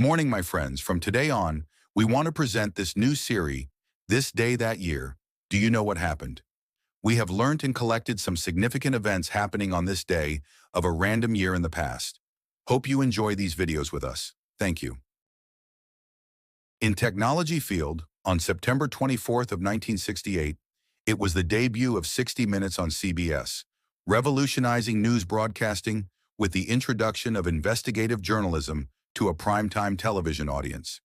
Morning, my friends. From today on, we want to present this new series, This Day That Year. Do you know what happened? We have learned and collected some significant events happening on this day of a random year in the past. Hope you enjoy these videos with us. Thank you. In technology field, on September 24th of 1968, it was the debut of 60 Minutes on CBS, revolutionizing news broadcasting with the introduction of investigative journalism to a primetime television audience.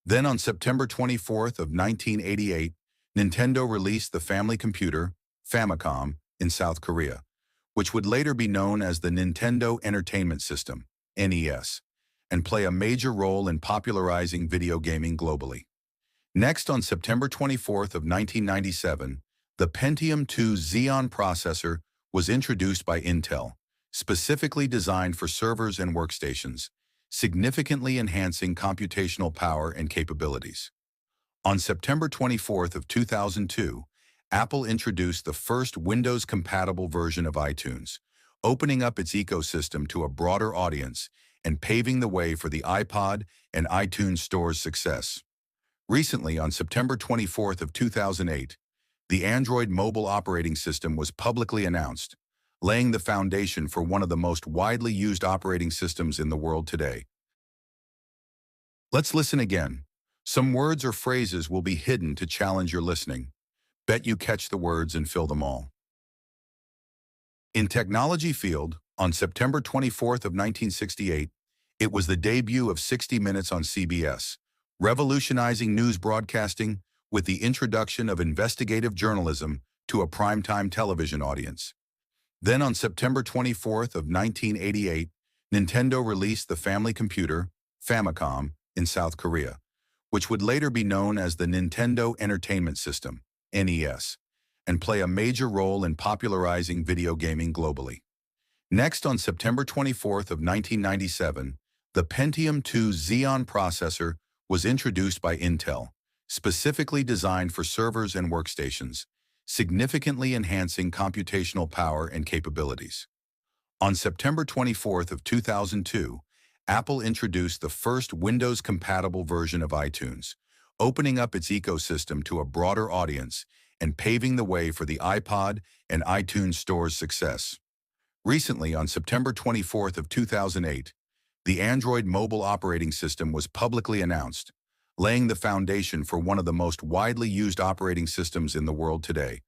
Then on September 24th of 1988, Nintendo released the family computer, Famicom, in South Korea, which would later be known as the Nintendo Entertainment System, NES, and play a major role in popularizing video gaming globally. Next, on September 24th of 1997, the Pentium II Xeon processor was introduced by Intel, specifically designed for servers and workstations, significantly enhancing computational power and capabilities. On September 24th of 2002, Apple introduced the first Windows-compatible version of iTunes, opening up its ecosystem to a broader audience and paving the way for the iPod and iTunes Store's success. Recently, on September 24th of 2008, the Android mobile operating system was publicly announced, laying the foundation for one of the most widely used operating systems in the world today. Let's listen again. Some words or phrases will be hidden to challenge your listening. Bet you catch the words and fill them all. In technology field, on September 24th of 1968, it was the debut of 60 Minutes on CBS, revolutionizing news broadcasting with the introduction of investigative journalism to a primetime television audience. Then on September 24th of 1988, Nintendo released the family computer, Famicom, in South Korea, which would later be known as the Nintendo Entertainment System, NES, and play a major role in popularizing video gaming globally. Next, on September 24th of 1997, the Pentium II Xeon processor was introduced by Intel, specifically designed for servers and workstations, significantly enhancing computational power and capabilities. On September 24th of 2002, Apple introduced the first Windows-compatible version of iTunes, opening up its ecosystem to a broader audience and paving the way for the iPod and iTunes Store's success. Recently, on September 24th of 2008, the Android mobile operating system was publicly announced, laying the foundation for one of the most widely used operating systems in the world today.